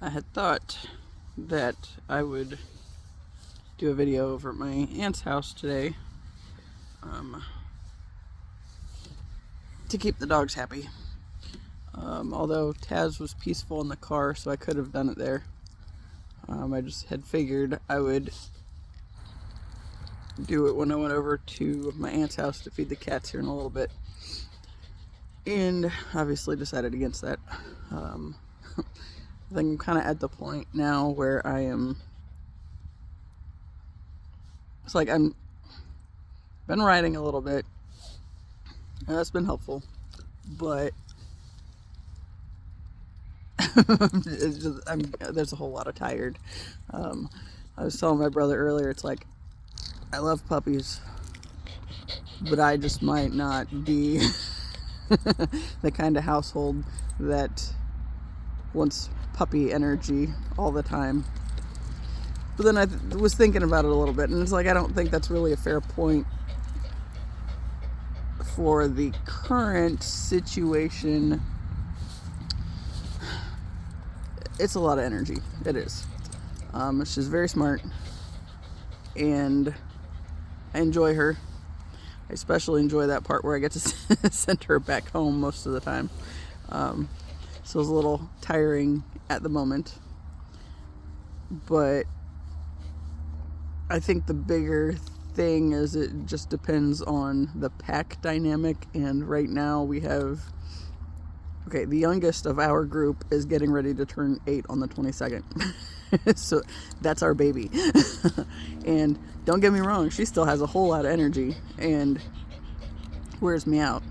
I had thought that I would do a video over at my aunt's house today to keep the dogs happy. Although Taz was peaceful in the car, so I could have done it there. I just had figured I would do it when I went over to my aunt's house to feed the cats here in a little bit. And obviously decided against that. I think I'm kind of at the point now where I am, it's like I'm been writing a little bit, and that's been helpful, but there's a whole lot of tired. I was telling my brother earlier, it's like, I love puppies, but I just might not be the kind of household that wants puppy energy all the time. But then I was thinking about it a little bit, and it's like, I don't think that's really a fair point for the current situation. It's a lot of energy. It is. She's very smart, and I enjoy her. I especially enjoy that part where I get to send her back home most of the time. So it's a little tiring at the moment. But I think the bigger thing is it just depends on the pack dynamic. And right now we have, okay, the youngest of our group is getting ready to turn 8 on the 22nd. So that's our baby. And don't get me wrong, she still has a whole lot of energy and wears me out.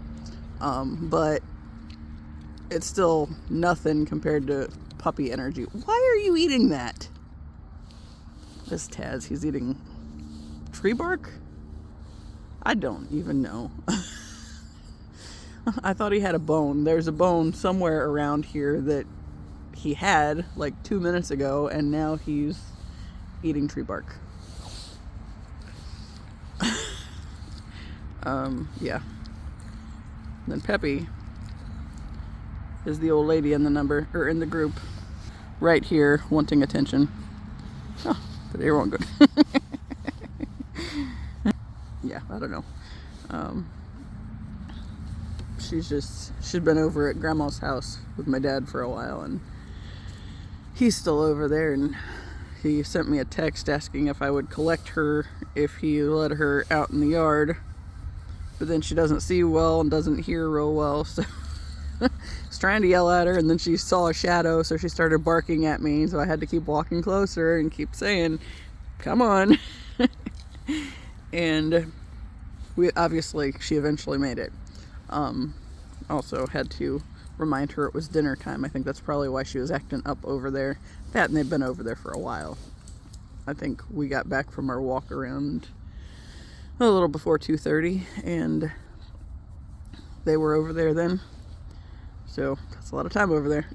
But it's still nothing compared to puppy energy. Why are you eating that? This Taz, he's eating tree bark? I don't even know. I thought he had a bone. There's a bone somewhere around here that he had like 2 minutes ago, and now he's eating tree bark. Yeah. And then Peppy is the old lady in the number, or in the group, right here, wanting attention. Oh, the ear won't go. Yeah, I don't know. She's been over at Grandma's house with my dad for a while, and he's still over there, and he sent me a text asking if I would collect her if he let her out in the yard. But then she doesn't see well and doesn't hear real well, so I was trying to yell at her, and then she saw a shadow, so she started barking at me, so I had to keep walking closer and keep saying, come on. And she eventually made it. Also had to remind her it was dinner time. I think that's probably why she was acting up over there. That, and they've been over there for a while. I think we got back from our walk around a little before 2:30, and they were over there then. So that's a lot of time over there.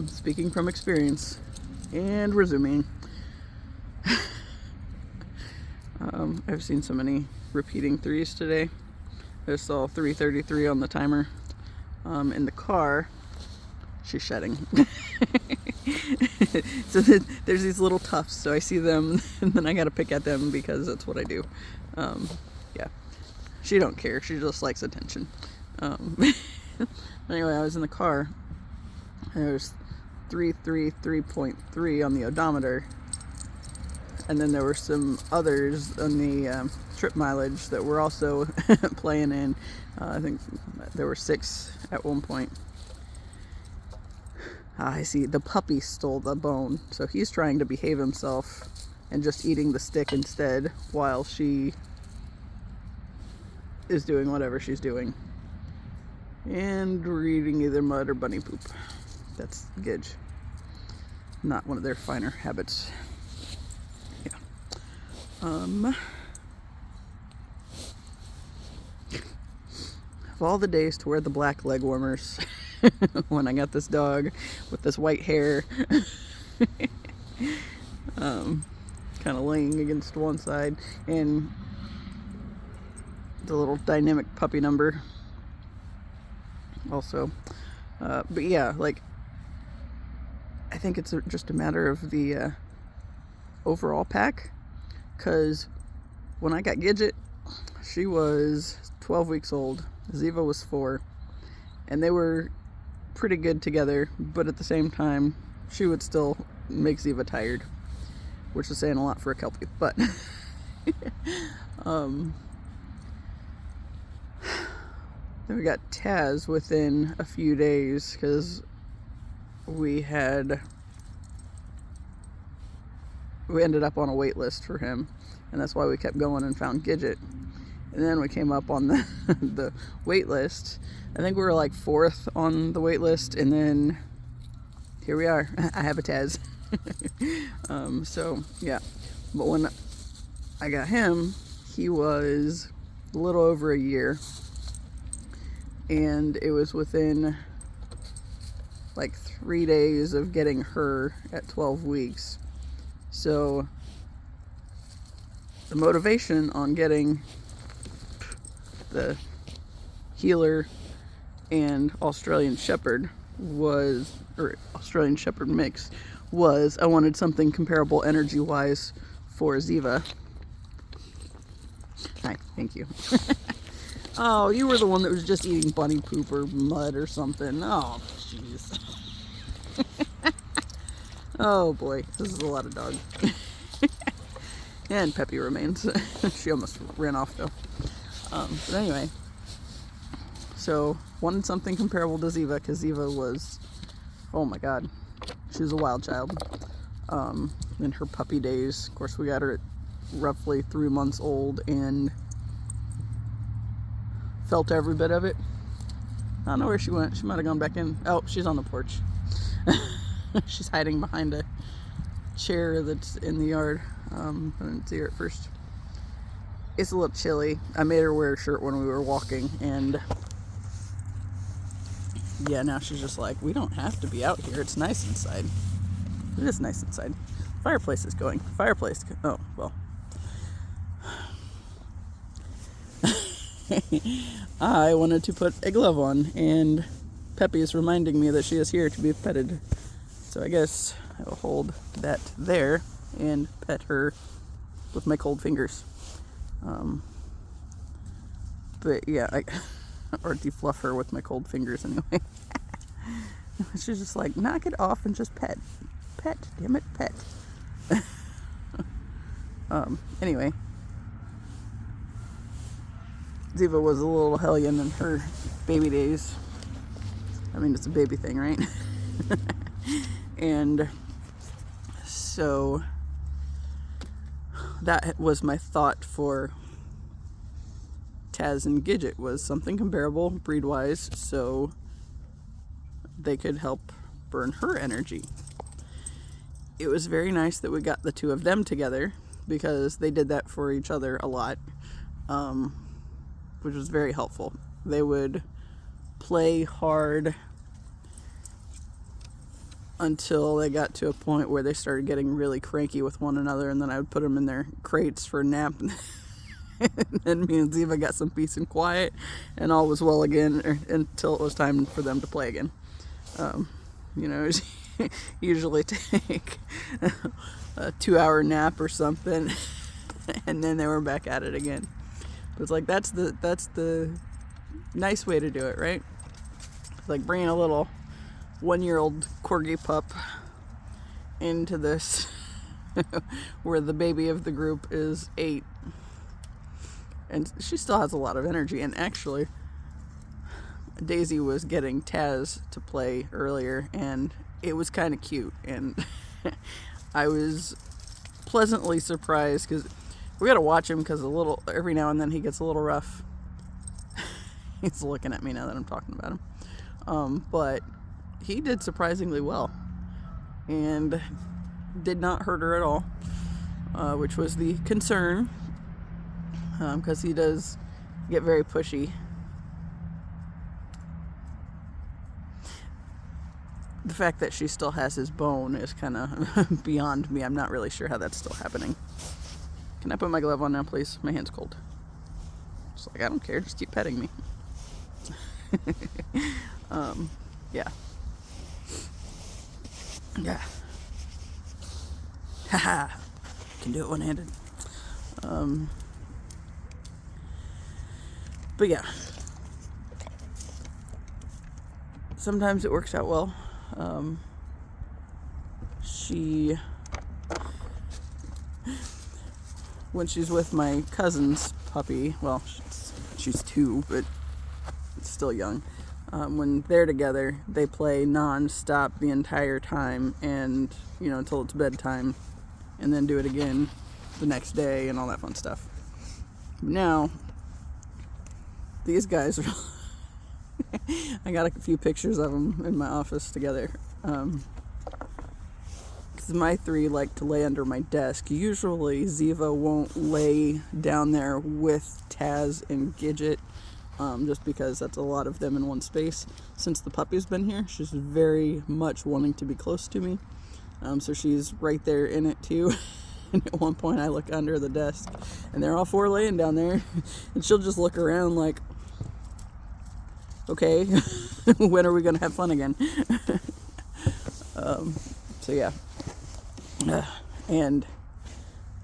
Speaking from experience, and resuming. I've seen so many repeating threes today. I saw 3:33 on the timer. In the car, she's shedding. So there's these little tufts, so I see them, and then I gotta pick at them because that's what I do. Yeah, she don't care. She just likes attention. Anyway, I was in the car, and there's 333.3 on the odometer, and then there were some others on the trip mileage that were also playing in. I think there were 6 at one point. I see, the puppy stole the bone, so he's trying to behave himself and just eating the stick instead while she is doing whatever she's doing. And we're eating either mud or bunny poop. That's Gidge. Not one of their finer habits. Yeah. Of all the days to wear the black leg warmers, when I got this dog with this white hair, kind of laying against one side, and the little dynamic puppy number also. But yeah, like, think it's just a matter of the overall pack, because when I got Gidget, she was 12 weeks old, Ziva was 4, and they were pretty good together, but at the same time, she would still make Ziva tired, which is saying a lot for a Kelpie, but then we got Taz within a few days, because we ended up on a wait list for him, and that's why we kept going and found Gidget. And then we came up on the the wait list. I think we were like 4th on the wait list, and then here we are. I have a Taz. So yeah, but when I got him, he was a little over a year, and it was within like 3 days of getting her at 12 weeks. So the motivation on getting the healer and Australian Shepherd or Australian Shepherd mix was, I wanted something comparable energy-wise for Ziva. Hi, thank you. Oh, you were the one that was just eating bunny poop or mud or something. Oh, jeez. Oh boy, this is a lot of dog. And Peppy remains. She almost ran off though. But anyway, so wanted something comparable to Ziva, because Ziva was, oh my god, she was a wild child. In her puppy days, of course, we got her at roughly 3 months old and felt every bit of it. I don't know where she went. She might have gone back in. Oh, she's on the porch. She's hiding behind a chair that's in the yard. I didn't see her at first. It's a little chilly. I made her wear a shirt when we were walking, and yeah, now she's just like, we don't have to be out here. It's nice inside. It is nice inside. Fireplace is going. Fireplace. Oh, well. I wanted to put a glove on, and Peppy is reminding me that she is here to be petted. So I guess I will hold that there and pet her with my cold fingers. But yeah, or defluff her with my cold fingers anyway. She's just like, knock it off and just pet. Pet, damn it, pet. Anyway. Ziva was a little hellion in her baby days. I mean, it's a baby thing, right? And so that was my thought for Taz and Gidget, was something comparable breed-wise, so they could help burn her energy. It was very nice that we got the two of them together, because they did that for each other a lot, which was very helpful. They would play hard until they got to a point where they started getting really cranky with one another, and then I would put them in their crates for a nap, and then me and Ziva got some peace and quiet, and all was well again until it was time for them to play again. Usually take a 2-hour nap or something, and then they were back at it again. But it's like, that's the nice way to do it, right? It's like bringing a little 1-year-old corgi pup into this where the baby of the group is 8, and she still has a lot of energy. And actually, Daisy was getting Taz to play earlier, and it was kind of cute, and I was pleasantly surprised, because we gotta watch him, because every now and then he gets a little rough. He's looking at me now that I'm talking about him. But he did surprisingly well, and did not hurt her at all, which was the concern, because he does get very pushy. The fact that she still has his bone is kind of beyond me. I'm not really sure how that's still happening. Can I put my glove on now, please? My hand's cold. Just like, I don't care, just keep petting me. Yeah. Yeah. Haha. Can do it one-handed. But yeah. Sometimes it works out well. When she's with my cousin's puppy, well, she's 2, but it's still young. When they're together, they play non-stop the entire time, and until it's bedtime, and then do it again the next day and all that fun stuff. Now, these guys are I got a few pictures of them in my office together. Because my 3 like to lay under my desk. Usually Ziva won't lay down there with Taz and Gidget, just because that's a lot of them in one space. Since the puppy's been here, she's very much wanting to be close to me. So she's right there in it too. And at one point I look under the desk and they're all 4 laying down there. And she'll just look around like, okay, when are we going to have fun again? So yeah. And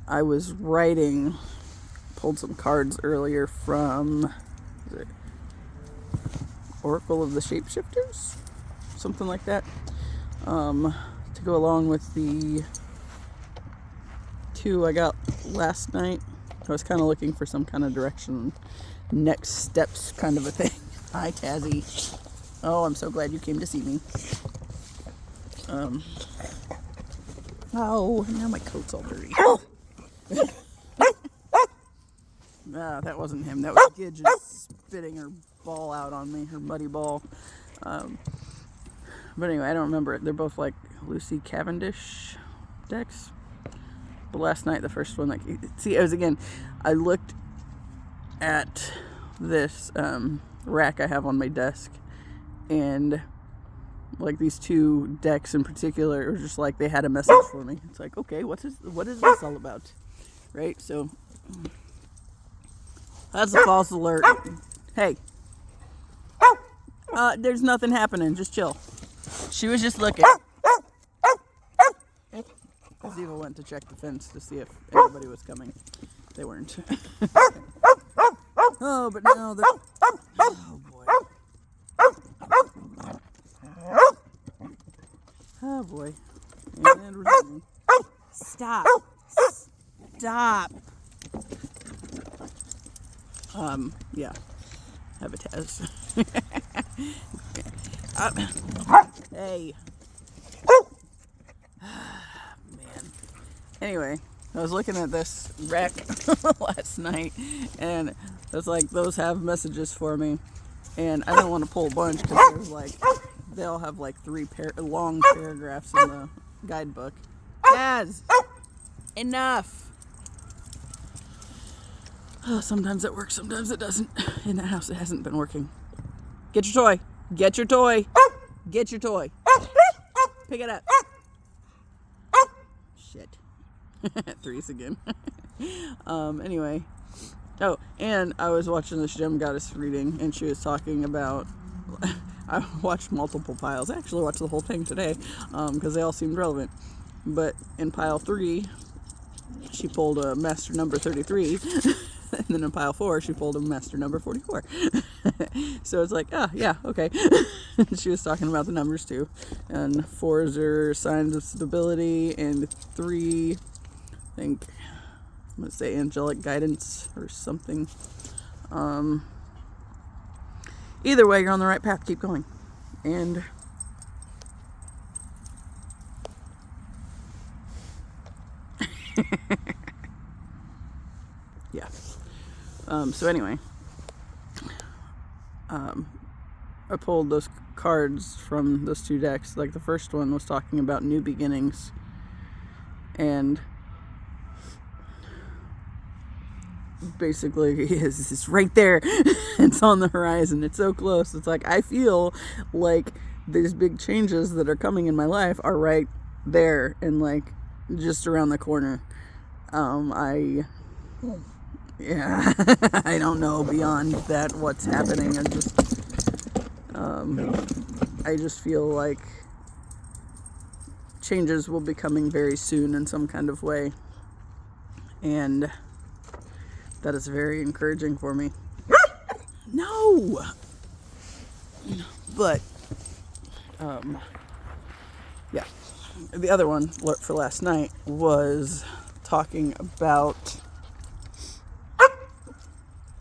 I was pulled some cards earlier from Oracle of the Shapeshifters? Something like that. To go along with the 2 I got last night. I was kind of looking for some kind of direction, next steps kind of a thing. Hi, Tazzy. Oh, I'm so glad you came to see me. Oh, now my coat's all dirty. That wasn't him. That was Gidget spitting her ball out on me, her muddy ball. But anyway, I don't remember it. They're both like Lucy Cavendish decks. But last night, the first one, I looked at this rack I have on my desk, and like these 2 decks in particular, it was just like they had a message for me. It's like, okay, what is this all about? Right? So that's a false alert. Hey. There's nothing happening. Just chill. She was just looking. Ziva went to check the fence to see if anybody was coming. They weren't. Oh, but now the... Oh, boy. Oh, boy. And resuming. Stop. Stop. Yeah. Have a test. Hey. Man. Anyway, I was looking at this rack last night, and it's like those have messages for me, and I don't want to pull a bunch because there's like they all have like 3 long paragraphs in the guidebook. Taz, enough. Oh, sometimes it works, sometimes it doesn't. In that house, it hasn't been working. Get your toy. Get your toy. Get your toy. Pick it up. Shit. 3s again. Anyway. Oh, and I was watching this Gem Goddess reading, and she was talking about... I watched multiple piles. I actually watched the whole thing today, because they all seemed relevant. But in pile 3, she pulled a master number 33. And then in pile 4, she pulled a master number 44. So it's like, yeah, okay. She was talking about the numbers too. And 4s are signs of stability, and 3, I think, I'm going to say angelic guidance or something. Either way, you're on the right path. Keep going. And yeah. So anyway, I pulled those cards from those 2 decks. Like the first one was talking about new beginnings, and basically it's right there. It's on the horizon. It's so close. It's like I feel like these big changes that are coming in my life are right there and like just around the corner. Yeah, I don't know beyond that what's happening. I just feel like changes will be coming very soon in some kind of way. And that is very encouraging for me. No! But, yeah. The other one for last night was talking about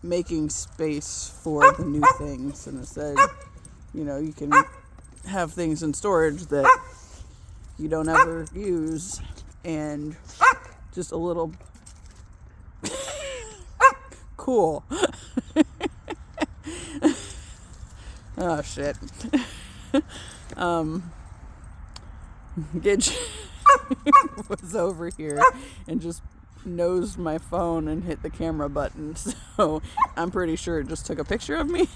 making space for the new things. And it said, you can have things in storage that you don't ever use, and just a little cool. Oh shit. Gidge was over here and just nosed my phone and hit the camera button, so I'm pretty sure it just took a picture of me.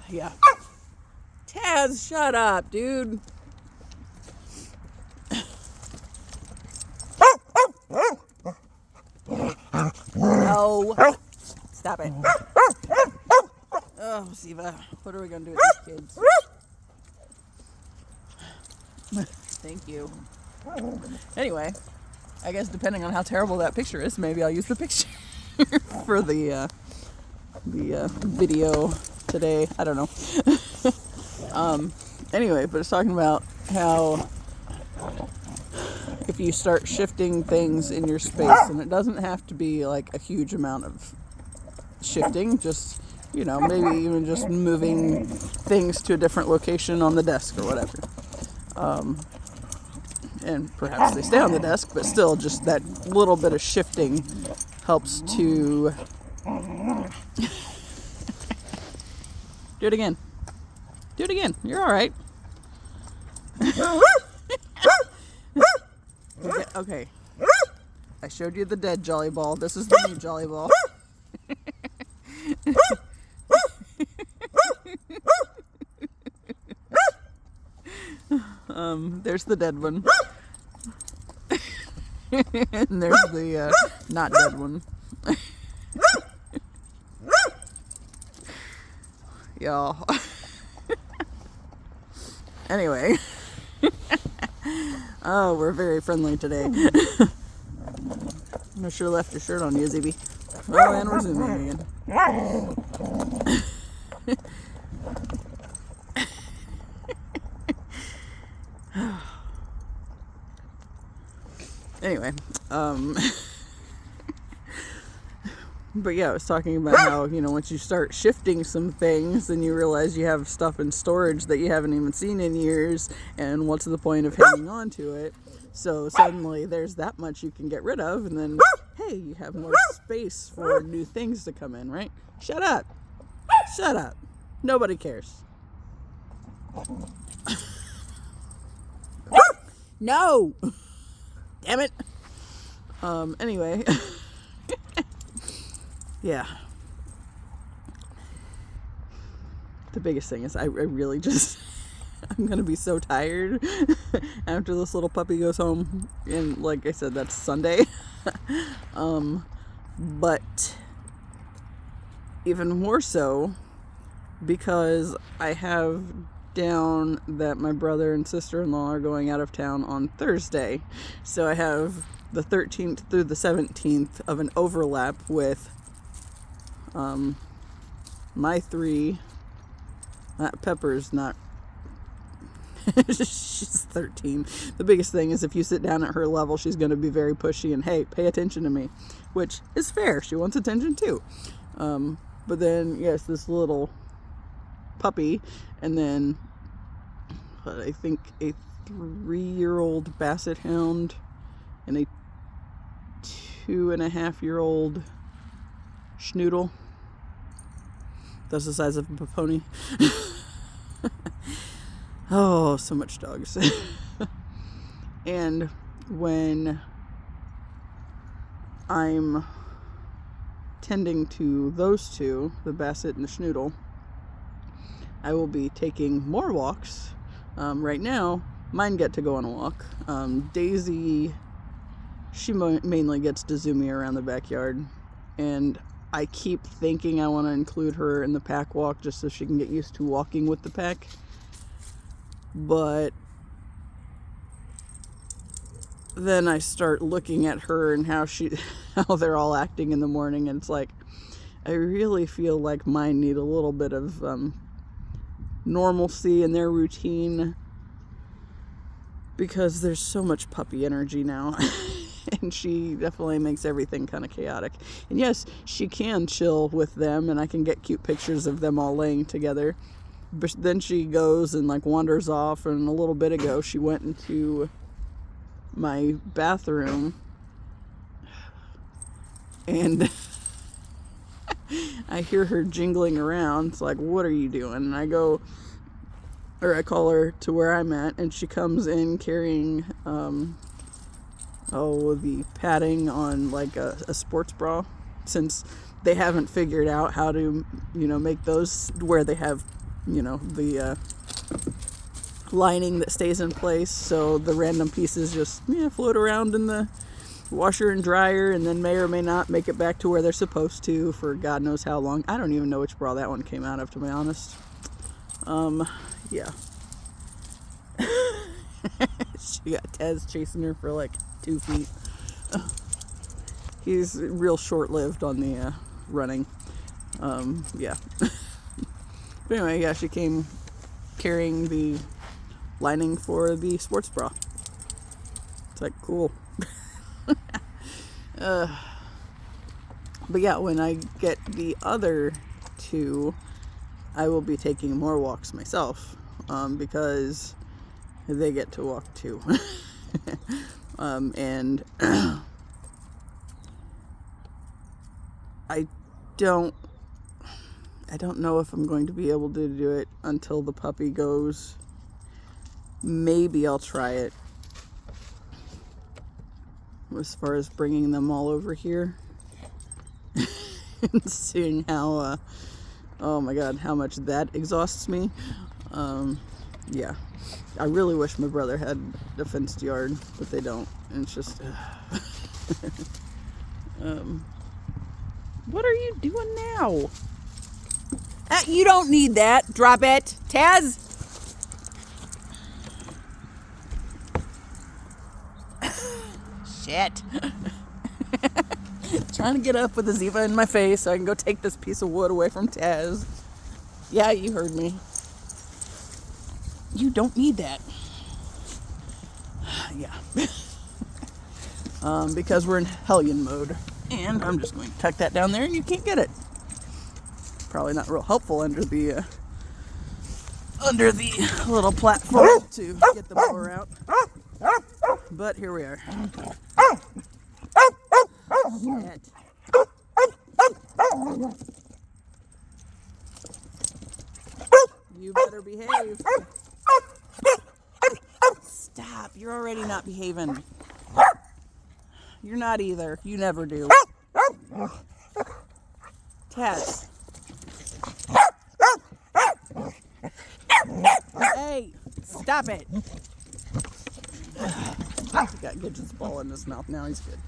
Yeah. Taz, shut up, dude. No. Stop it. Oh, Siva. What are we going to do with these kids? Thank you. Anyway, I guess depending on how terrible that picture is, maybe I'll use the picture for the video today. I don't know. Anyway, but it's talking about how if you start shifting things in your space, and it doesn't have to be like a huge amount of shifting, just, maybe even just moving things to a different location on the desk or whatever. And perhaps they stay on the desk, but still just that little bit of shifting helps to... Do it again. Do it again. You're all right. Okay. I showed you the dead jolly ball. This is the new jolly ball. There's the dead one. And there's the not dead one. Y'all. Anyway. Oh, we're very friendly today. I sure left your shirt on you, Zibby. Oh, and we're zooming again. Anyway, but yeah, I was talking about how, once you start shifting some things, then you realize you have stuff in storage that you haven't even seen in years, and what's the point of hanging on to it? So suddenly there's that much you can get rid of, and then, hey, you have more space for new things to come in, right? Shut up. Shut up. Nobody cares. No! Damn it. Anyway. Yeah. The biggest thing is I really just... I'm going to be so tired after this little puppy goes home. And like I said, that's Sunday. But even more so because I have down that my brother and sister-in-law are going out of town on Thursday. So I have the 13th through the 17th of an overlap with my three. Pepper's not... She's 13. The biggest thing is if you sit down at her level, she's going to be very pushy and, hey, pay attention to me, which is fair. She wants attention too. But then, yes, this little puppy, and then I think a 3-year-old basset hound and a 2.5-year-old schnoodle. That's the size of a pony. Oh, so much dogs. And when I'm tending to those two, the basset and the schnoodle, I will be taking more walks. Right now, mine get to go on a walk. Daisy, she mainly gets to zoom me around the backyard, and I keep thinking I want to include her in the pack walk just so she can get used to walking with the pack. But then I start looking at her and how they're all acting in the morning, and it's like, I really feel like mine need a little bit of normalcy in their routine, because there's so much puppy energy now. And she definitely makes everything kind of chaotic. And yes, she can chill with them, and I can get cute pictures of them all laying together. But then she goes and like wanders off, and a little bit ago she went into my bathroom, and I hear her jingling around. It's like, what are you doing? And I call her to where I'm at, and she comes in carrying the padding on like a sports bra, since they haven't figured out how to, make those where they have, the lining that stays in place, so the random pieces just float around in the washer and dryer, and then may or may not make it back to where they're supposed to for God knows how long. I don't even know which bra that one came out of, to be honest. Yeah. She got Tez chasing her for like 2 feet. He's real short-lived on the running. Yeah. But anyway, yeah, she came carrying the lining for the sports bra. It's like, cool. But yeah, when I get the other two, I will be taking more walks myself, because they get to walk too. And I don't know if I'm going to be able to do it until the puppy goes. Maybe I'll try it as far as bringing them all over here and seeing how oh my god, how much that exhausts me. Yeah, I really wish my brother had a fenced yard, but they don't, and it's just what are you doing now? You don't need that. Drop it. Taz! Shit. Trying to get up with a Ziva in my face so I can go take this piece of wood away from Taz. Yeah, you heard me. You don't need that. Yeah. Because we're in Hellion mode. And I'm just going to tuck that down there and you can't get it. Probably not real helpful under the little platform to get the mower out. But here we are. Shit. You better behave. Stop. You're already not behaving. You're not either. You never do. Tess. Hey, stop it. He's got Gidget's ball in his mouth now. He's good.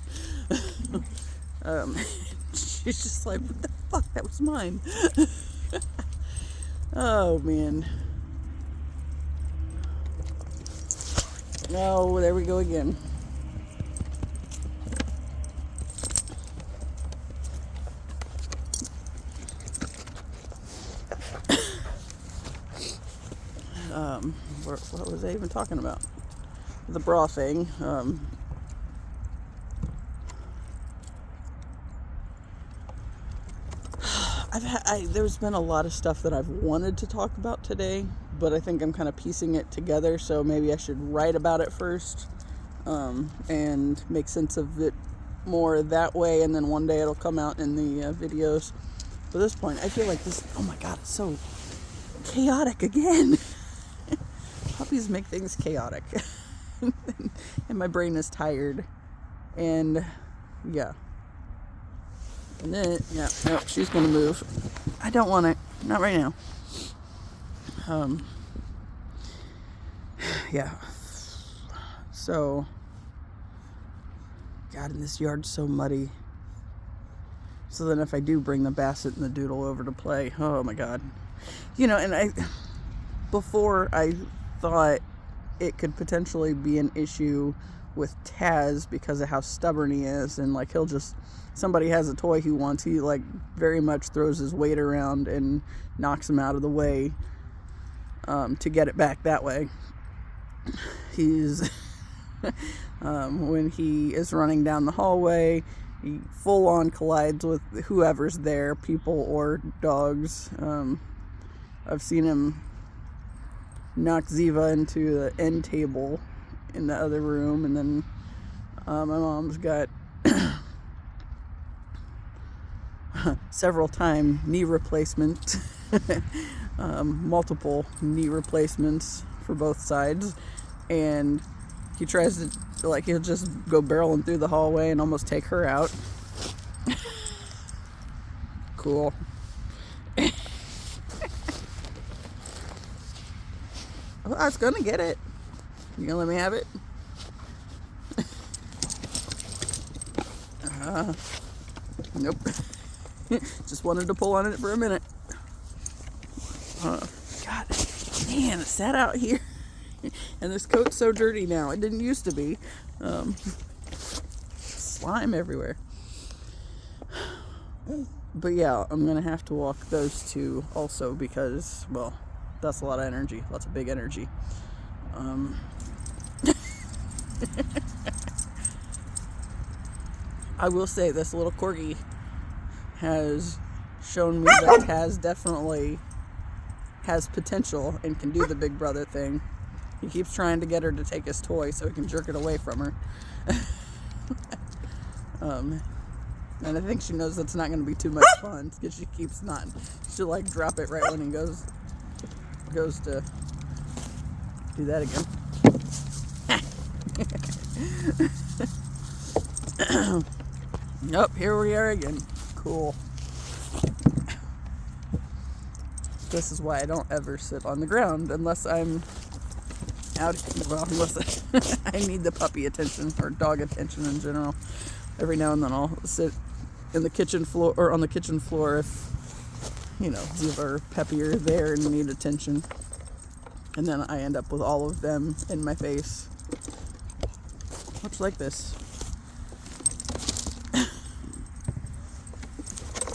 She's just like, what the fuck? That was mine. Oh, man. Oh, there we go again. What was I even talking about? The bra thing. There's been a lot of stuff that I've wanted to talk about today, but I think I'm kind of piecing it together, so maybe I should write about it first, and make sense of it more that way, and then one day it'll come out in the videos. But at this point, I feel like this, oh my god, it's so chaotic again. Puppies make things chaotic. And my brain is tired. And yeah. And then, yeah, no, she's gonna move. I don't want it. Not right now. Yeah. So, God, and this yard's so muddy. So then if I do bring the Basset and the Doodle over to play, oh my God. And before I thought it could potentially be an issue with Taz because of how stubborn he is, and like somebody has a toy he wants, he like very much throws his weight around and knocks him out of the way to get it back that way. He's when he is running down the hallway, he full on collides with whoever's there, people or dogs. I've seen him knock Ziva into the end table in the other room, and then my mom's got several time knee replacement, multiple knee replacements for both sides, and he tries to, like, he'll just go barreling through the hallway and almost take her out. Cool. Well, I was gonna get it. You gonna let me have it? Nope. Just wanted to pull on it for a minute. God, man, it sat out here. And this coat's so dirty now. It didn't used to be. Slime everywhere. But yeah, I'm gonna have to walk those two also because, well, that's a lot of energy. Lots of big energy. I will say this little corgi has shown me that Taz definitely has potential and can do the big brother thing. He keeps trying to get her to take his toy so he can jerk it away from her. And I think she knows that's not going to be too much fun because she keeps not. She'll like drop it right when he goes to do that again. Nope, here we are again. Cool. This is why I don't ever sit on the ground unless I'm out. Well, unless I need the puppy attention or dog attention in general. Every now and then I'll sit in the kitchen floor or on the kitchen floor if, you know, Ziva or Peppy are there and need attention. And then I end up with all of them in my face. Much like this.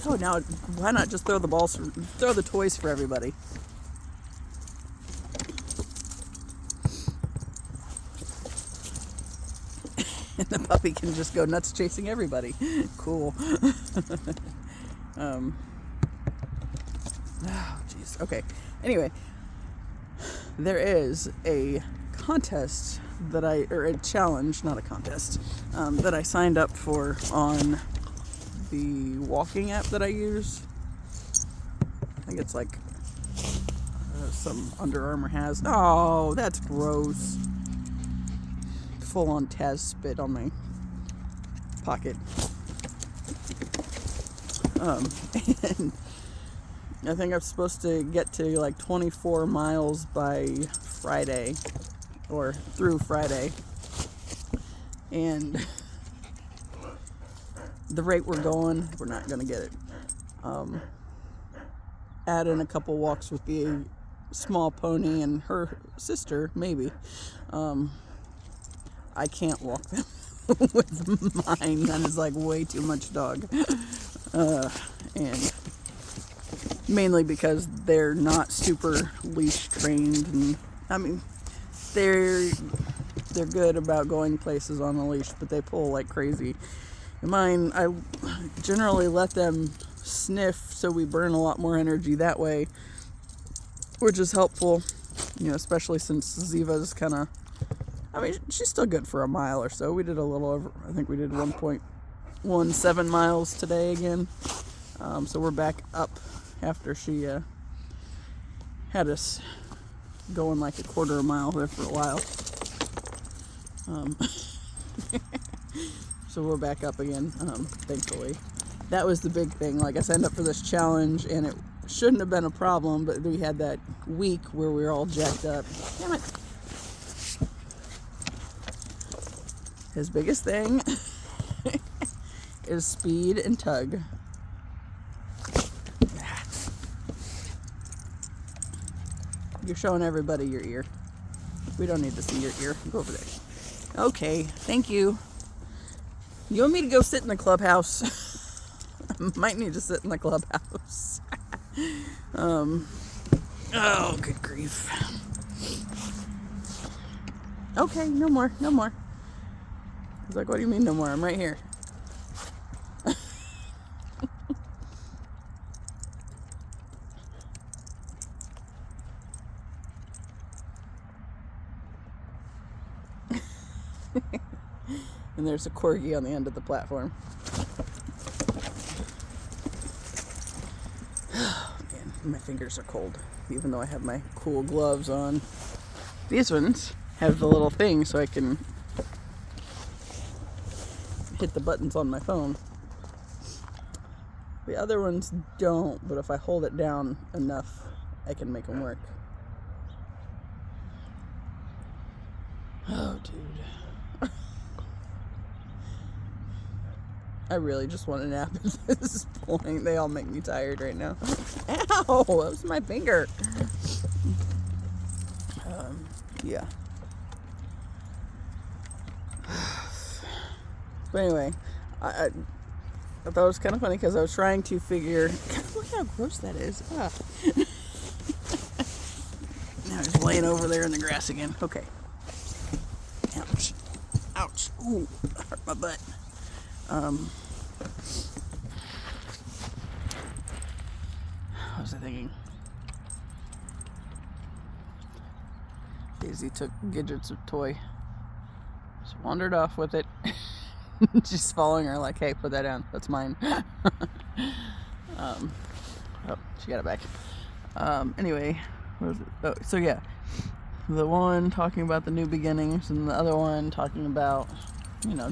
Oh, now why not just throw the toys for everybody? And the puppy can just go nuts chasing everybody. Cool. Oh, jeez. Okay. Anyway, there is a contest or a challenge, not a contest, that I signed up for on the walking app that I use. I think it's like some Under Armour has. Oh, that's gross. Full on Taz spit on my pocket. And I think I'm supposed to get to like 24 miles by Friday or through Friday. And the rate we're going, we're not going to get it. Add in a couple walks with the small pony and her sister, maybe. I can't walk them with mine. That is like way too much dog. And mainly because they're not super leash trained. And I mean, they're good about going places on a leash, but they pull like crazy. Mine, I generally let them sniff, so we burn a lot more energy that way, which is helpful, you know, especially since Ziva's kind of, I mean, she's still good for a mile or so. We did a little over, I think we did 1.17 miles today again. So we're back up after she had us going like a quarter of a mile there for a while. So we're back up again, thankfully. That was the big thing. Like, I signed up for this challenge, and it shouldn't have been a problem, but we had that week where we were all jacked up. Damn it. His biggest thing is speed and tug. You're showing everybody your ear. We don't need to see your ear. Go over there. Okay, thank you. You want me to go sit in the clubhouse? I might need to sit in the clubhouse. Oh, good grief. Okay, no more. I was like, what do you mean no more? I'm right here. And there's a corgi on the end of the platform. Oh, man, my fingers are cold, even though I have my cool gloves on. These ones have the little thing so I can hit the buttons on my phone. The other ones don't, but if I hold it down enough, I can make them work. Oh, dude. I really just want a nap at this point. They all make me tired right now. Ow! That was my finger. Yeah. But anyway, I thought it was kind of funny because I was trying to figure... God, look how gross that is. Ah. Now he's laying over there in the grass again. Okay. Ouch. Ouch. Ooh, that hurt my butt. What was I thinking? Daisy took Gidget's toy. Just wandered off with it. She's following her like, hey, put that down. That's mine. Oh, she got it back. Anyway, what was it? Oh, so yeah. The one talking about the new beginnings and the other one talking about,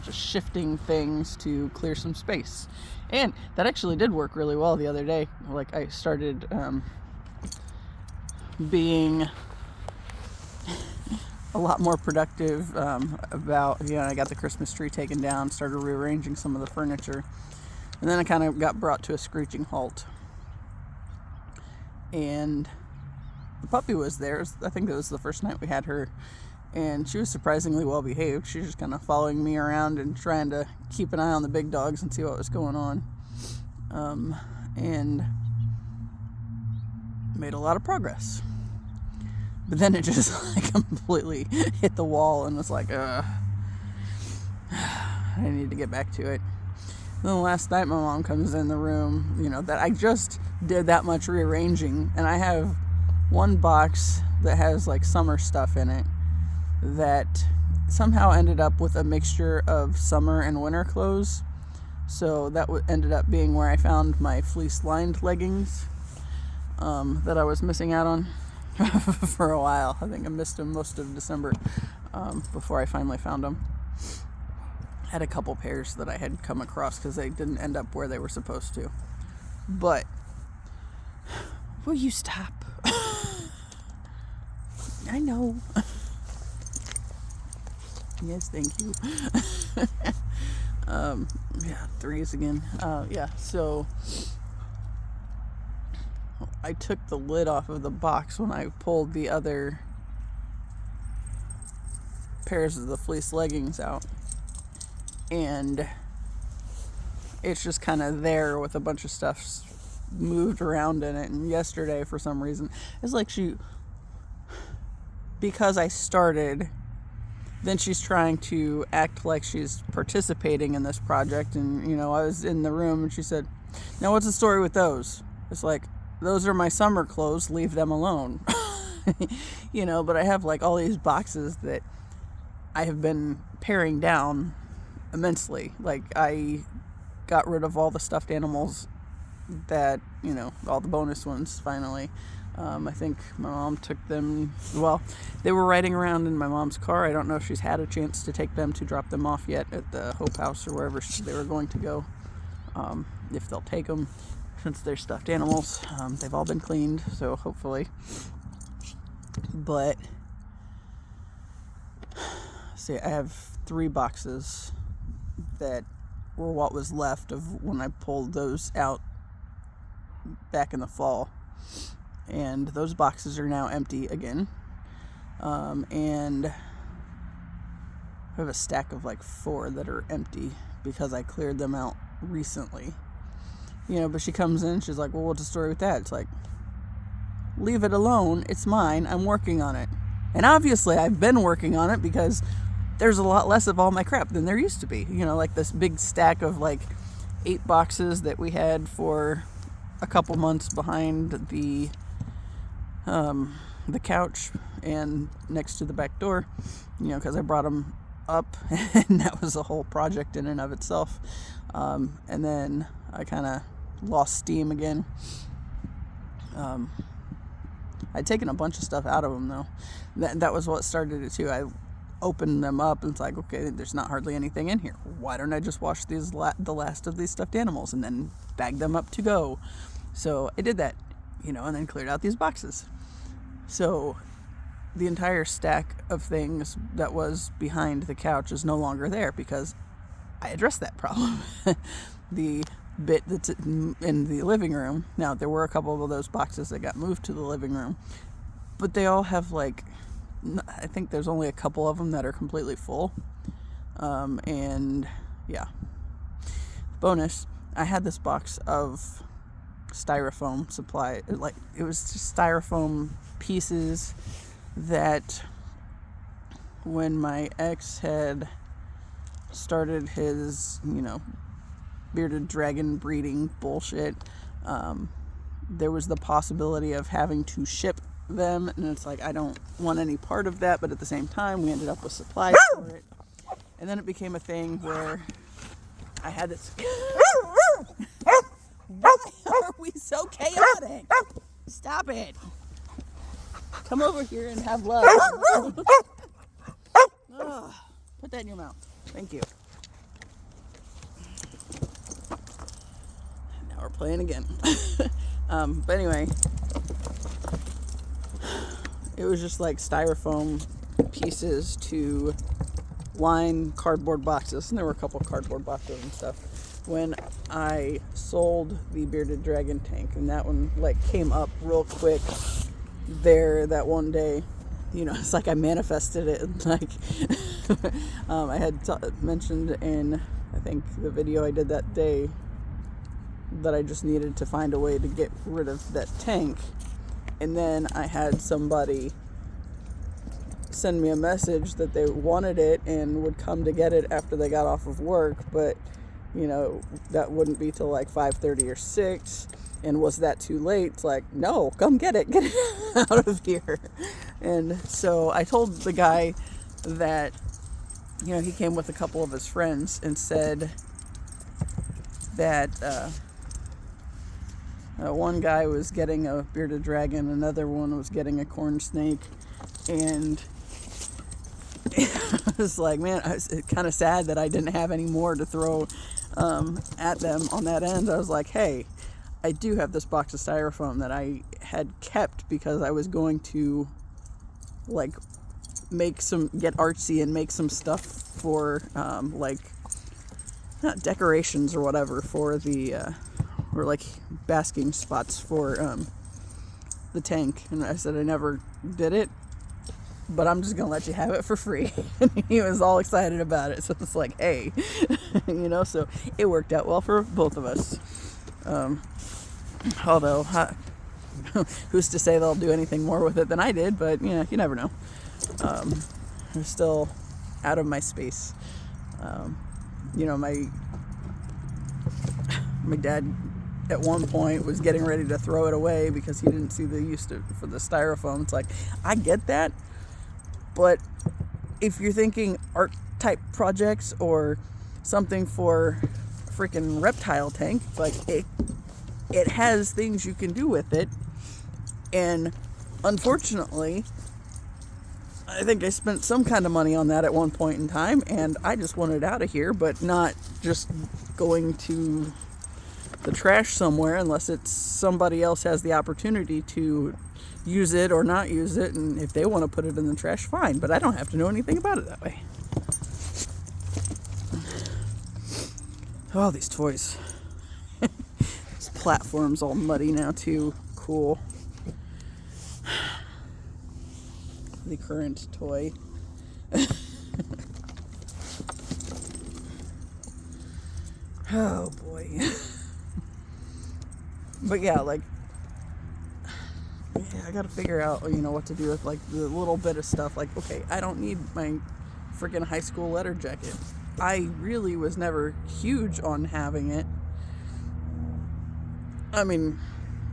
just shifting things to clear some space. And that actually did work really well the other day. Like, I started being a lot more productive about, I got the Christmas tree taken down, started rearranging some of the furniture, and then I kind of got brought to a screeching halt. And the puppy was there. I think it was the first night we had her, and she was surprisingly well behaved. She was just kind of following me around and trying to keep an eye on the big dogs and see what was going on, and made a lot of progress. But then it just completely hit the wall and was like, I need to get back to it. And then last night my mom comes in the room, that I just did that much rearranging, and I have one box that has like summer stuff in it that somehow ended up with a mixture of summer and winter clothes. So that ended up being where I found my fleece lined leggings that I was missing out on for a while. I think I missed them most of December before I finally found them. I had a couple pairs that I had come across because they didn't end up where they were supposed to. But will you stop? I know. Yes, thank you. Threes again. So I took the lid off of the box when I pulled the other pairs of the fleece leggings out. And it's just kind of there with a bunch of stuff moved around in it. And yesterday, for some reason, it's like because I started, then she's trying to act like she's participating in this project. And, I was in the room and she said, now what's the story with those? It's like, those are my summer clothes, leave them alone. But I have like all these boxes that I have been paring down immensely. Like, I got rid of all the stuffed animals that, all the bonus ones finally. I think my mom took them, they were riding around in my mom's car. I don't know if she's had a chance to take them to drop them off yet at the Hope House or wherever they were going to go. If they'll take them, since they're stuffed animals. They've all been cleaned, so hopefully. But, see, I have 3 boxes that were what was left of when I pulled those out back in the fall. And those boxes are now empty again. And have a stack of like 4 that are empty because I cleared them out recently. But she comes in, she's like, well, what's the story with that? It's like, leave it alone. It's mine. I'm working on it. And obviously I've been working on it because there's a lot less of all my crap than there used to be. Like this big stack of like 8 boxes that we had for a couple months behind the couch and next to the back door, because I brought them up and that was a whole project in and of itself. And then I kind of lost steam again. I'd taken a bunch of stuff out of them though. That was what started it too. I opened them up and it's like, okay, there's not hardly anything in here. Why don't I just wash the last of these stuffed animals and then bag them up to go? So I did that, and then cleared out these boxes. So the entire stack of things that was behind the couch is no longer there because I addressed that problem. The bit that's in the living room, now there were a couple of those boxes that got moved to the living room, but they all have like, I think there's only a couple of them that are completely full. And yeah. Bonus, I had this box of styrofoam supply, like it was just styrofoam pieces that when my ex had started his, bearded dragon breeding bullshit, there was the possibility of having to ship them, and it's like, I don't want any part of that, but at the same time we ended up with supplies for it, and then it became a thing where I had this. Why are we so chaotic? Stop it. Come over here and have love. Oh, put that in your mouth. Thank you. Now we're playing again. But anyway, it was just like styrofoam pieces to line cardboard boxes, and there were a couple cardboard boxes and stuff. When I sold the bearded dragon tank, and that one like came up real quick there that one day, it's like I manifested it. And like I had mentioned in, I think, the video I did that day that I just needed to find a way to get rid of that tank, and then I had somebody send me a message that they wanted it and would come to get it after they got off of work, but that wouldn't be till like 5:30 or 6. And was that too late? It's like, no, come get it out of here. And so I told the guy that, he came with a couple of his friends and said that one guy was getting a bearded dragon, another one was getting a corn snake, and I was like, man, it's kind of sad that I didn't have any more to throw at them on that end. I was like, hey, I do have this box of styrofoam that I had kept because I was going to like get artsy and make some stuff for like not decorations or whatever for the or like basking spots for the tank. And I said I never did it, but I'm just gonna let you have it for free. And he was all excited about it. So it's like, hey, so it worked out well for both of us. Although, who's to say they'll do anything more with it than I did? But you never know. I'm still out of my space. My dad at one point was getting ready to throw it away because he didn't see the use for the styrofoam. It's like, I get that, but if you're thinking art type projects or something for freaking reptile tank, like it has things you can do with it. And unfortunately, I think I spent some kind of money on that at one point in time, and I just wanted it out of here, but not just going to the trash somewhere unless it's somebody else has the opportunity to use it or not use it, and if they want to put it in the trash, fine, but I don't have to know anything about it that way. Oh, these toys. This platform's all muddy now too. Cool. The current toy. Oh boy. But yeah, like, yeah, I gotta figure out, what to do with, like, the little bit of stuff. Like, okay, I don't need my freaking high school letter jacket. I really was never huge on having it. I mean,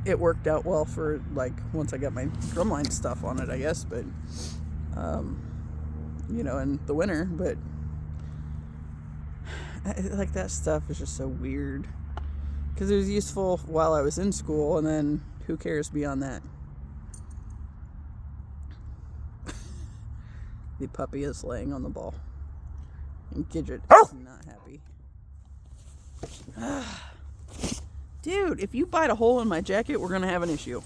it worked out well for, like, once I got my drumline stuff on it, I guess, but, in the winter, but, like, that stuff is just so weird. Because it was useful while I was in school, and then who cares beyond that? The puppy is laying on the ball. And Gidget is not happy. Dude, if you bite a hole in my jacket, we're going to have an issue.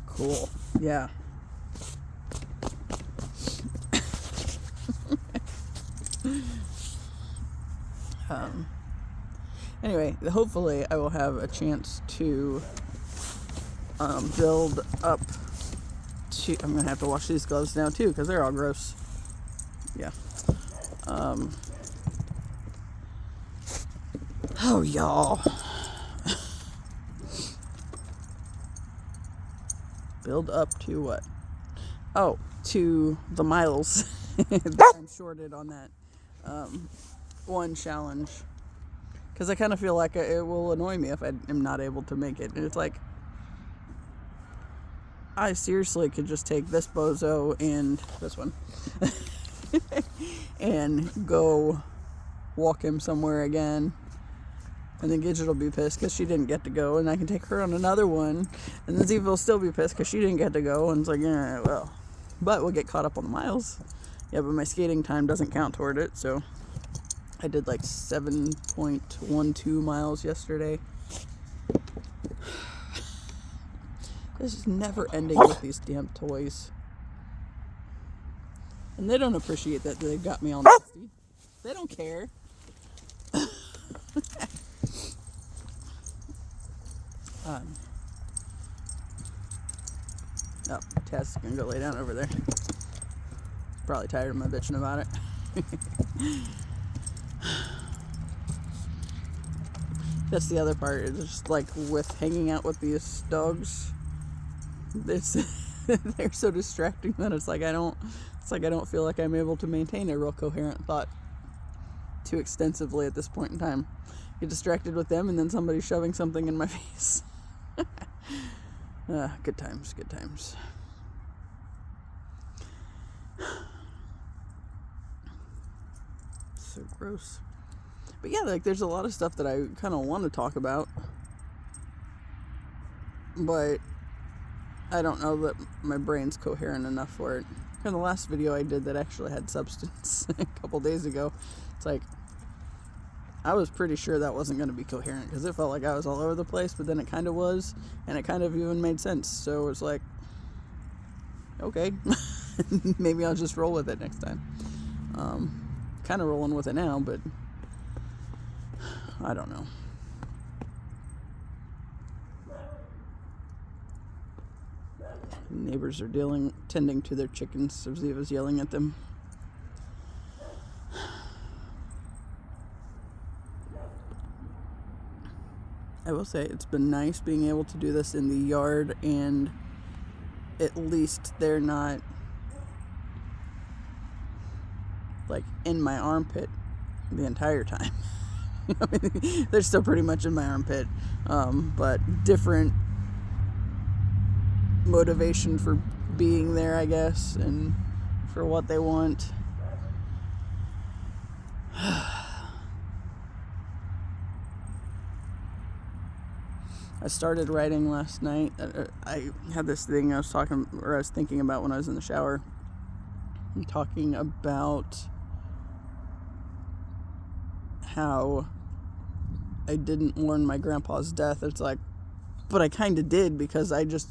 Cool. Yeah. Anyway, hopefully I will have a chance to build up to... I'm going to have to wash these gloves now too, because they're all gross. Yeah. Oh, y'all. Build up to what? Oh, to the miles that I'm shorted on that one challenge. Because I kind of feel like it will annoy me if I am not able to make it. And it's like, I seriously could just take this bozo and this one and go walk him somewhere again. And then Gidget will be pissed because she didn't get to go. And I can take her on another one. And then Ziva will still be pissed because she didn't get to go. And it's like, yeah, well. But we'll get caught up on the miles. Yeah, but my skating time doesn't count toward it. So I did like 7.12 miles yesterday. This is never ending with these damn toys. And they don't appreciate that they got me all nasty. They don't care. Oh, Tess is gonna go lay down over there. Probably tired of my bitching about it. That's the other part. It's just like with hanging out with these dogs. They're so distracting that it's like I don't feel like I'm able to maintain a real coherent thought too extensively at this point in time. Get distracted with them and then somebody shoving something in my face. Good times, good times. So gross. But yeah, like there's a lot of stuff that I kind of want to talk about, but I don't know that my brain's coherent enough for it. In the last video I did that actually had substance a couple days ago, it's like I was pretty sure that wasn't going to be coherent because it felt like I was all over the place, but then it kind of was, and it kind of even made sense. So it's like, okay, maybe I'll just roll with it next time. Kind of rolling with it now, but I don't know. Neighbors are tending to their chickens, so Ziva's yelling at them. I will say it's been nice being able to do this in the yard, and at least they're not like in my armpit the entire time. I mean, they're still pretty much in my armpit, but different motivation for being there, I guess, and for what they want. I started writing last night. I had this thing I was thinking about when I was in the shower. I'm talking about how I didn't mourn my grandpa's death. It's like, but I kind of did, because I just,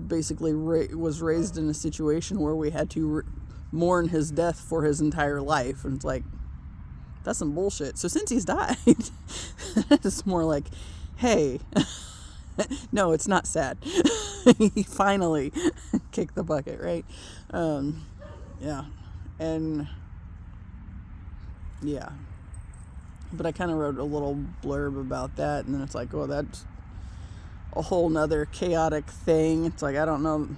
basically was raised in a situation where we had to mourn his death for his entire life. And it's like, that's some bullshit. So since he's died, it's more like, hey, no, it's not sad. He finally kicked the bucket, right? Yeah. And yeah. But I kind of wrote a little blurb about that, and then it's like, oh, that's a whole nother chaotic thing. It's like, I don't know.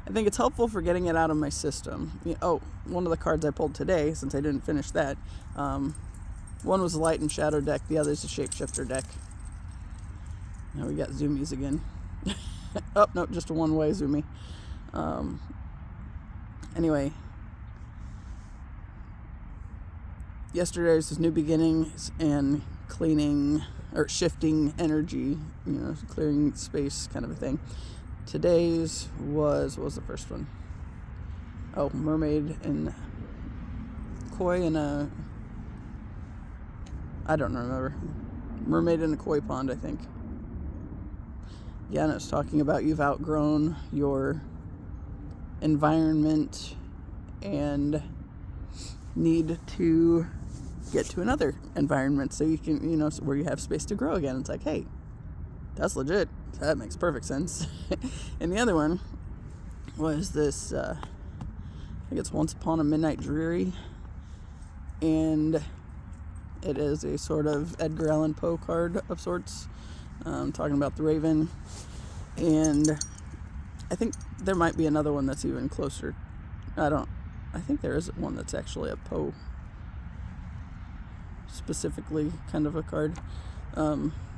I think it's helpful for getting it out of my system. Oh, one of the cards I pulled today, since I didn't finish that, one was a light and shadow deck, the other is a shapeshifter deck. Now we got zoomies again. Oh, no, just a one-way zoomie. Anyway, yesterday's is new beginnings and cleaning or shifting energy, clearing space kind of a thing. Today's what was the first one? Oh, mermaid and koi in a, I don't remember. Mermaid in a koi pond, I think. Yeah, and it's talking about you've outgrown your environment and need to get to another environment so you can, where you have space to grow again. It's like, hey, that's legit. That makes perfect sense. And the other one was this, I think it's Once Upon a Midnight Dreary. And it is a sort of Edgar Allan Poe card of sorts, talking about the Raven. And I think there might be another one that's even closer. I think there is one that's actually a Poe specifically kind of a card. I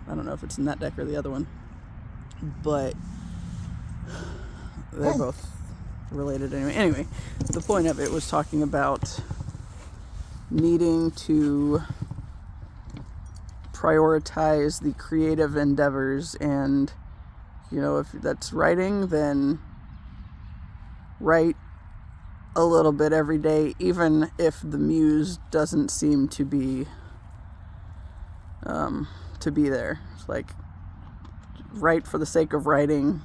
don't know if it's in that deck or the other one, but they're both related anyway. Anyway, the point of it was talking about needing to prioritize the creative endeavors, and if that's writing, then write a little bit every day, even if the muse doesn't seem to be there. It's like, write for the sake of writing,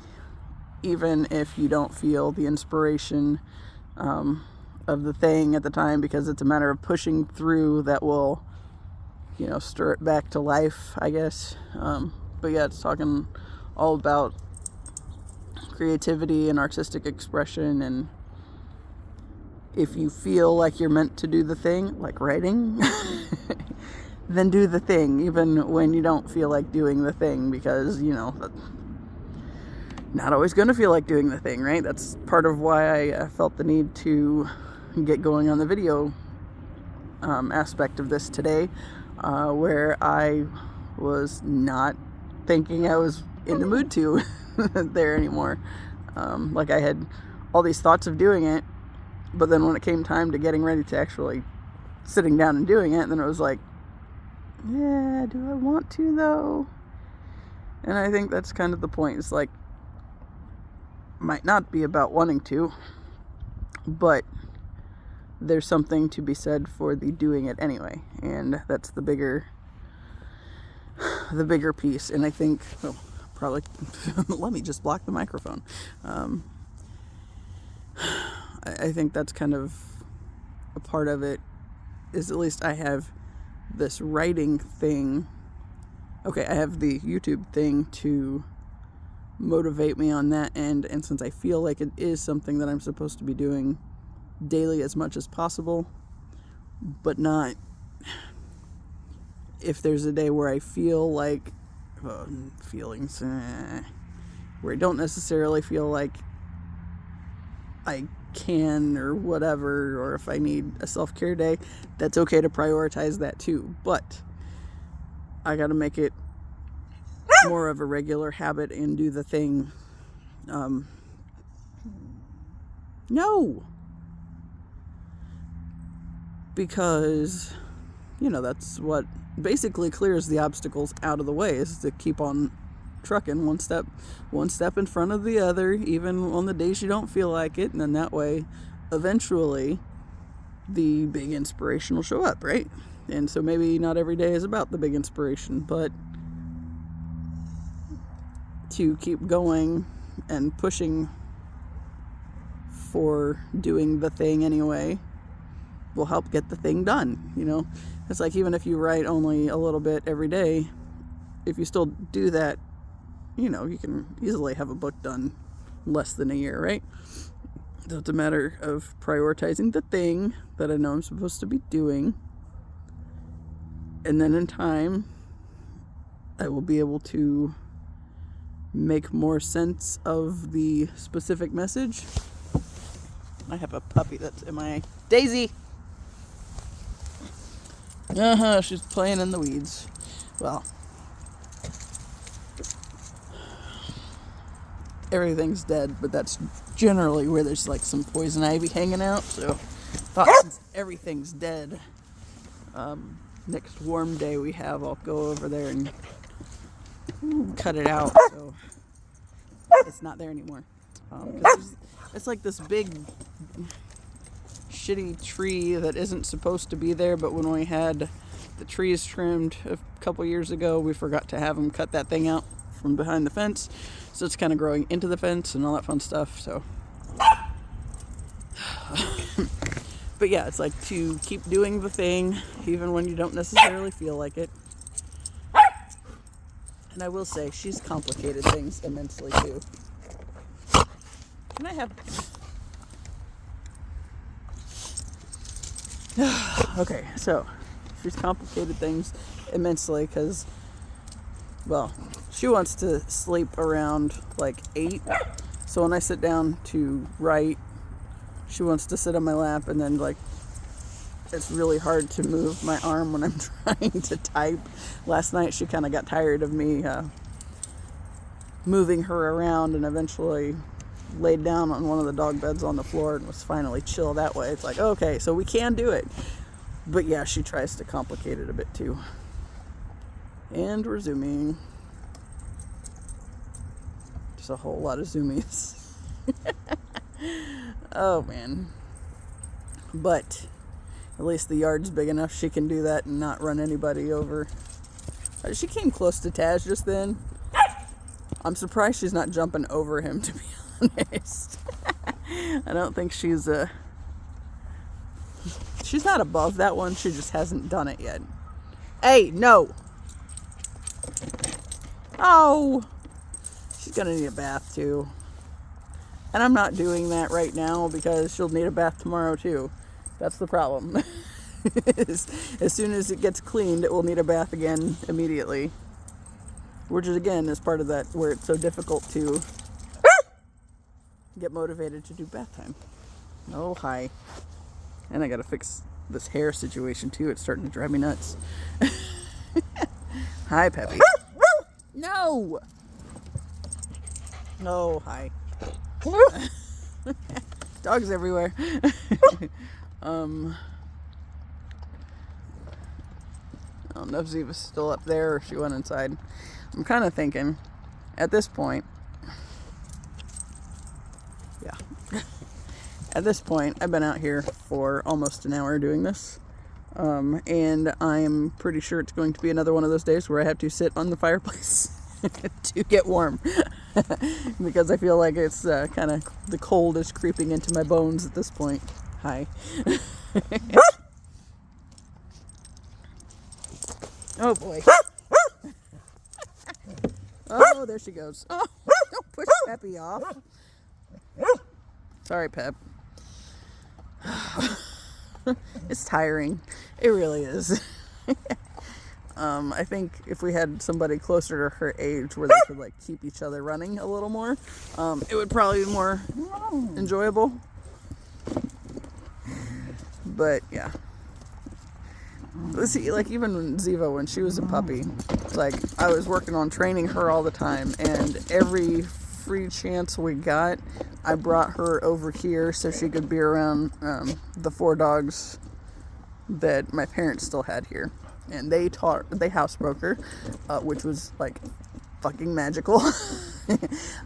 even if you don't feel the inspiration of the thing at the time, because it's a matter of pushing through that will stir it back to life, I guess. But yeah, it's talking all about creativity and artistic expression, and if you feel like you're meant to do the thing, like writing, then do the thing, even when you don't feel like doing the thing, because, not always going to feel like doing the thing, right? That's part of why I felt the need to get going on the video aspect of this today, where I was not thinking I was in the mood to there anymore. Like, I had all these thoughts of doing it, but then when it came time to getting ready to actually sitting down and doing it, then it was like, yeah, do I want to though? And I think that's kind of the point. It's like, might not be about wanting to, but there's something to be said for the doing it anyway, and that's the bigger piece. And I think, probably let me just block the microphone. I think that's kind of a part of it, is at least I have this writing thing. Okay, I have the YouTube thing to motivate me on that end, and since I feel like it is something that I'm supposed to be doing daily as much as possible, but not if there's a day where I feel like feelings where I don't necessarily feel like I can or whatever, or if I need a self-care day, that's okay to prioritize that too, but I gotta make it more of a regular habit and do the thing. No, because that's what basically clears the obstacles out of the way, is to keep on trucking one step in front of the other, even on the days you don't feel like it, and then that way eventually the big inspiration will show up, right? And so maybe not every day is about the big inspiration, but to keep going and pushing for doing the thing anyway will help get the thing done. It's like, even if you write only a little bit every day, if you still do that, you can easily have a book done less than a year, right? So it's a matter of prioritizing the thing that I know I'm supposed to be doing. And then in time, I will be able to make more sense of the specific message. I have a puppy that's in my... Daisy! She's playing in the weeds. Well, everything's dead, but that's generally where there's like some poison ivy hanging out. So, since everything's dead, next warm day we have, I'll go over there and cut it out so it's not there anymore. 'Cause it's like this big shitty tree that isn't supposed to be there, but when we had the trees trimmed a couple years ago, we forgot to have them cut that thing out from behind the fence, so it's kind of growing into the fence and all that fun stuff. So but yeah, it's like to keep doing the thing even when you don't necessarily feel like it. And I will say, she's complicated things immensely too. Can I have... Okay, so she's complicated things immensely because, well, she wants to sleep around like 8. So when I sit down to write, she wants to sit on my lap, and then like it's really hard to move my arm when I'm trying to type. Last night she kind of got tired of me moving her around, and eventually laid down on one of the dog beds on the floor and was finally chill that way. It's like, okay, so we can do it. But yeah, she tries to complicate it a bit too. And we're zooming. Just a whole lot of zoomies. Oh man. But at least the yard's big enough she can do that and not run anybody over. She came close to Taz just then. I'm surprised she's not jumping over him, to be honest. I don't think she's not above that one. She just hasn't done it yet. Hey, no. Oh, she's gonna need a bath too. And I'm not doing that right now because she'll need a bath tomorrow too. That's the problem. As soon as it gets cleaned, it will need a bath again immediately. Which is, again, is part of that where it's so difficult to get motivated to do bath time. Oh, hi. And I gotta fix this hair situation too. It's starting to drive me nuts. Hi, Peppy. No! Oh, hi. Dogs everywhere. I don't know if Ziva's still up there or if she went inside. I'm kind of thinking, at this point, at this point, I've been out here for almost an hour doing this, and I'm pretty sure it's going to be another one of those days where I have to sit on the fireplace to get warm, because I feel like it's kind of, the cold is creeping into my bones at this point. Hi. Oh boy. Oh, there she goes. Oh, don't push Peppy off. Sorry, Pep. It's tiring. It really is. I think if we had somebody closer to her age where they could like keep each other running a little more, it would probably be more enjoyable. But yeah. See, like even when Ziva, when she was a puppy, like I was working on training her all the time, and every free chance we got, I brought her over here so she could be around the 4 dogs that my parents still had here. And they housebroke her, which was like fucking magical.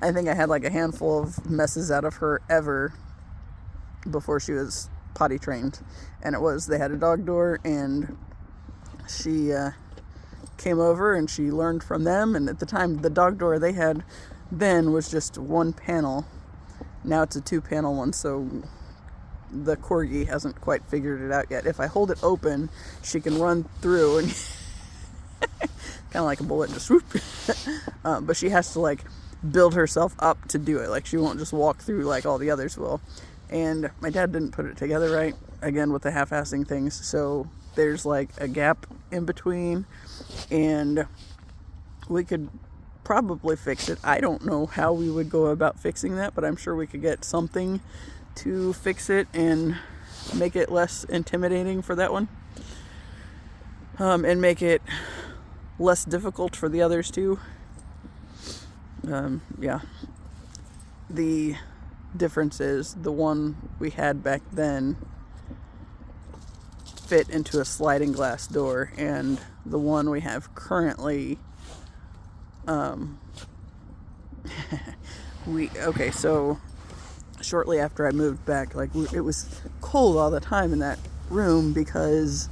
I think I had like a handful of messes out of her ever before she was potty trained. And it was, they had a dog door, and she came over and she learned from them. And at the time, the dog door they had then was just 1 panel. Now it's a 2-panel one, so the corgi hasn't quite figured it out yet. If I hold it open, she can run through and kind of like a bullet, just whoop. But she has to like build herself up to do it. Like she won't just walk through like all the others will. And my dad didn't put it together right, again with the half-assing things, so there's like a gap in between, and we could probably fix it. I don't know how we would go about fixing that, but I'm sure we could get something to fix it and make it less intimidating for that one, and make it less difficult for the others too. Yeah. The difference is the one we had back then fit into a sliding glass door, and the one we have currently, so shortly after I moved back, like, it was cold all the time in that room because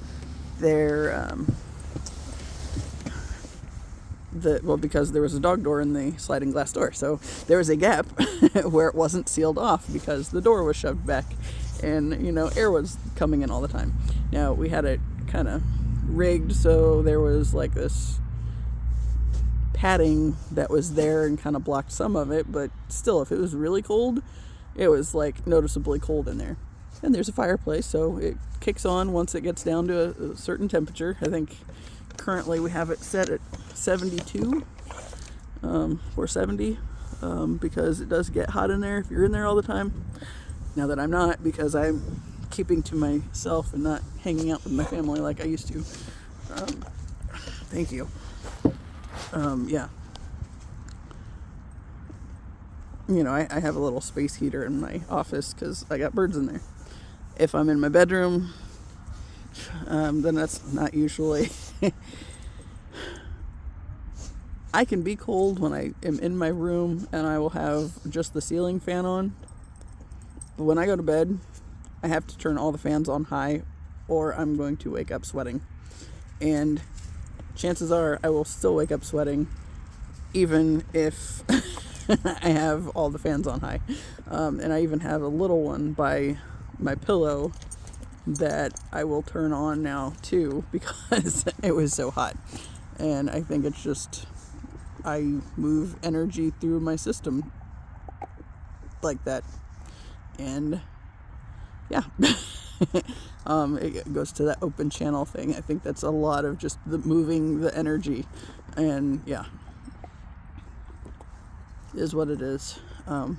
because there was a dog door in the sliding glass door, so there was a gap where it wasn't sealed off because the door was shoved back, and air was coming in all the time. Now we had it kind of rigged so there was like this padding that was there and kind of blocked some of it, but still, if it was really cold, it was like noticeably cold in there. And there's a fireplace, so it kicks on once it gets down to a certain temperature. I think currently we have it set at 72 or 70, because it does get hot in there if you're in there all the time. Now that I'm not, because I'm keeping to myself and not hanging out with my family like I used to. Thank you. Yeah. I have a little space heater in my office because I got birds in there. If I'm in my bedroom, then that's not usually... I can be cold when I am in my room and I will have just the ceiling fan on. But when I go to bed, I have to turn all the fans on high or I'm going to wake up sweating. And chances are I will still wake up sweating even if I have all the fans on high. And I even have a little one by my pillow that I will turn on now too because it was so hot. And I think it's just, I move energy through my system like that. And yeah. It goes to that open channel thing. I think that's a lot of just moving the energy, and yeah, is what it is. I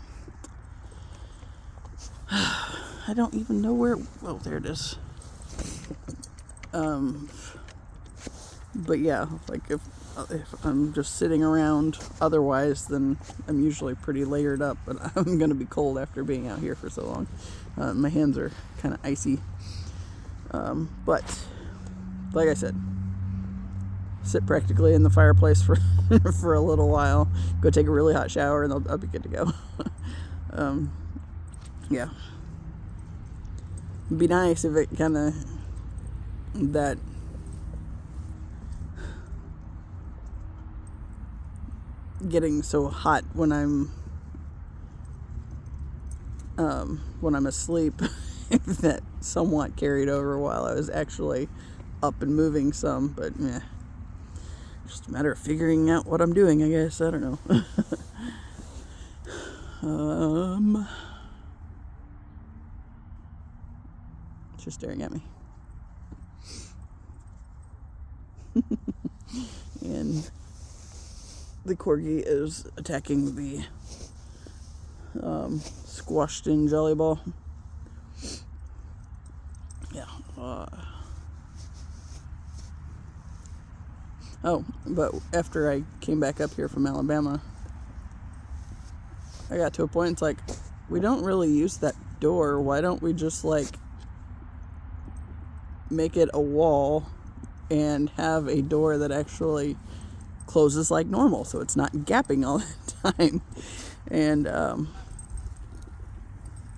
don't even know where. Oh, there it is. But yeah, like if I'm just sitting around otherwise, then I'm usually pretty layered up, but I'm gonna be cold after being out here for so long. My hands are kind of icy. But like I said, sit practically in the fireplace for for a little while, go take a really hot shower, and I'll be good to go. Yeah. It'd be nice if it kind of, that getting so hot when I'm asleep that somewhat carried over while I was actually up and moving some, but yeah, just a matter of figuring out what I'm doing, I guess. I don't know. She's staring at me. And the corgi is attacking the squashed in jelly ball. Yeah. But after I came back up here from Alabama, I got to a point, it's like, we don't really use that door. Why don't we just make it a wall and have a door that actually closes like normal, so it's not gapping all the time? And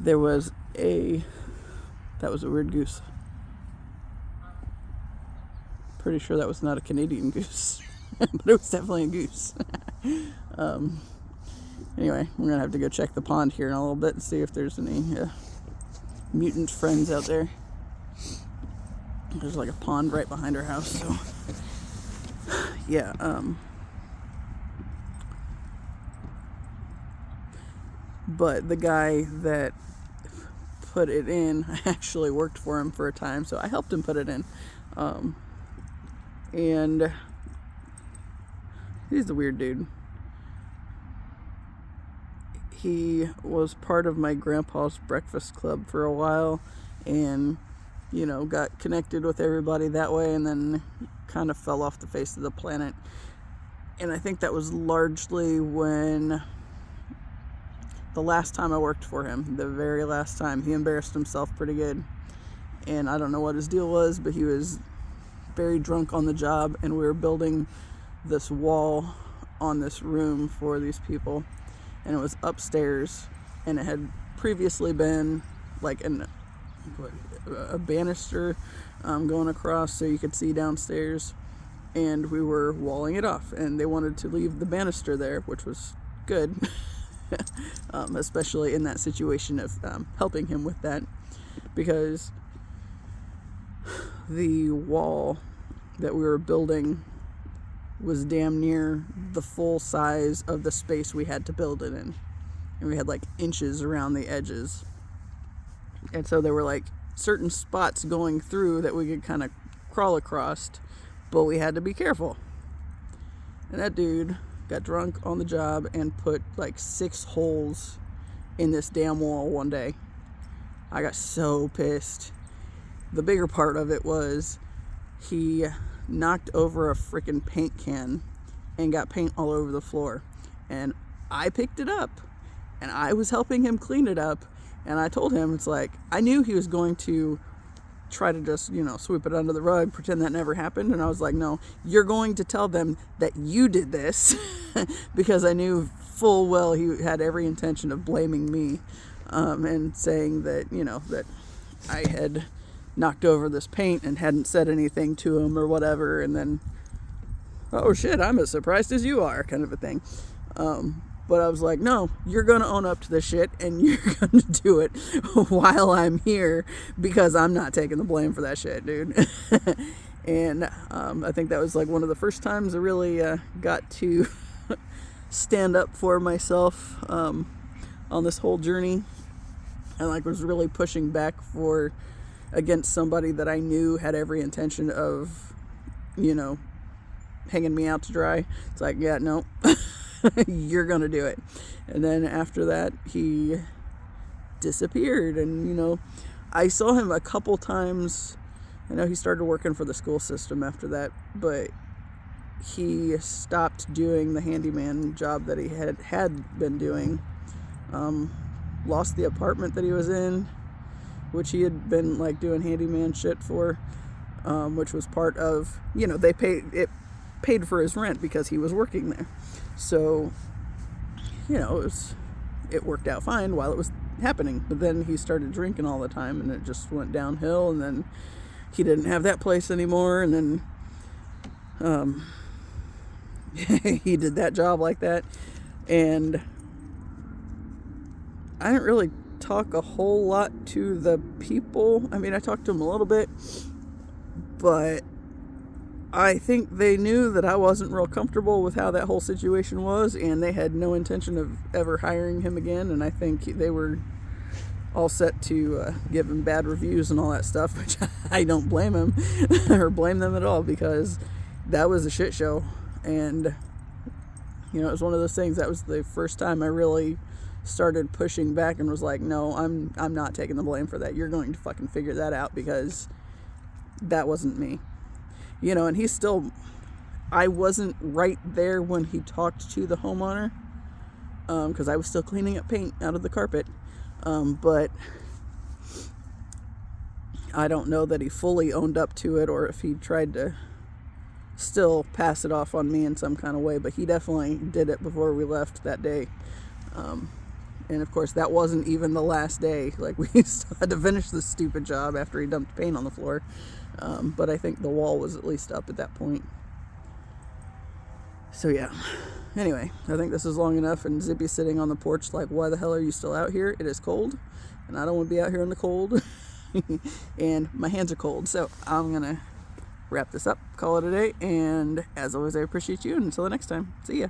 that was a weird goose. Pretty sure that was not a Canadian goose, but it was definitely a goose. Anyway, we're gonna have to go check the pond here in a little bit and see if there's any mutant friends out there. There's like a pond right behind our house, so yeah. But the guy that put it in. I actually worked for him for a time, so I helped him put it in. And he's a weird dude. He was part of my grandpa's breakfast club for a while, and got connected with everybody that way, and then kind of fell off the face of the planet. And I think that was largely when the last time I worked for him, the very last time, he embarrassed himself pretty good. And I don't know what his deal was, but he was very drunk on the job, and we were building this wall on this room for these people, and it was upstairs, and it had previously been like a banister going across so you could see downstairs, and we were walling it off, and they wanted to leave the banister there, which was good. Especially in that situation of helping him with that, because the wall that we were building was damn near the full size of the space we had to build it in, and we had like inches around the edges, and so there were like certain spots going through that we could kind of crawl across, but we had to be careful. And that dude got drunk on the job and put like 6 holes in this damn wall one day. I got so pissed. The bigger part of it was he knocked over a freaking paint can and got paint all over the floor. And I picked it up, and I was helping him clean it up, and I told him, it's like, I knew he was going to try to just, sweep it under the rug, pretend that never happened. And I was like, no, you're going to tell them that you did this, because I knew full well he had every intention of blaming me, and saying that, that I had knocked over this paint and hadn't said anything to him or whatever. And then, oh shit, I'm as surprised as you are, kind of a thing. But I was like, no, you're going to own up to this shit, and you're going to do it while I'm here, because I'm not taking the blame for that shit, dude. And I think that was like one of the first times I really got to stand up for myself on this whole journey, and like was really pushing back against somebody that I knew had every intention of, hanging me out to dry. It's like, yeah, no. You're gonna do it. And then after that, he disappeared, and I saw him a couple times. I know he started working for the school system after that, but he stopped doing the handyman job that he had been doing. Lost the apartment that he was in, which he had been like doing handyman shit for, which was part of, they paid for his rent because he was working there. So, it worked out fine while it was happening. But then he started drinking all the time, and it just went downhill. And then he didn't have that place anymore. And then he did that job like that. And I didn't really talk a whole lot to the people. I mean, I talked to them a little bit, but I think they knew that I wasn't real comfortable with how that whole situation was, and they had no intention of ever hiring him again. And I think they were all set to give him bad reviews and all that stuff, which I don't blame him or blame them at all, because that was a shit show. And it was one of those things. That was the first time I really started pushing back and was like, no, I'm not taking the blame for that. You're going to fucking figure that out, because that wasn't me. And I wasn't right there when he talked to the homeowner, because I was still cleaning up paint out of the carpet. But I don't know that he fully owned up to it, or if he tried to still pass it off on me in some kind of way. But he definitely did it before we left that day. And of course, that wasn't even the last day. Like, we still had to finish this stupid job after he dumped paint on the floor. But I think the wall was at least up at that point. So yeah. Anyway, I think this is long enough, and Zippy's sitting on the porch like, why the hell are you still out here? It is cold, and I don't want to be out here in the cold. And my hands are cold, so I'm going to wrap this up, call it a day, and as always, I appreciate you, and until the next time, see ya.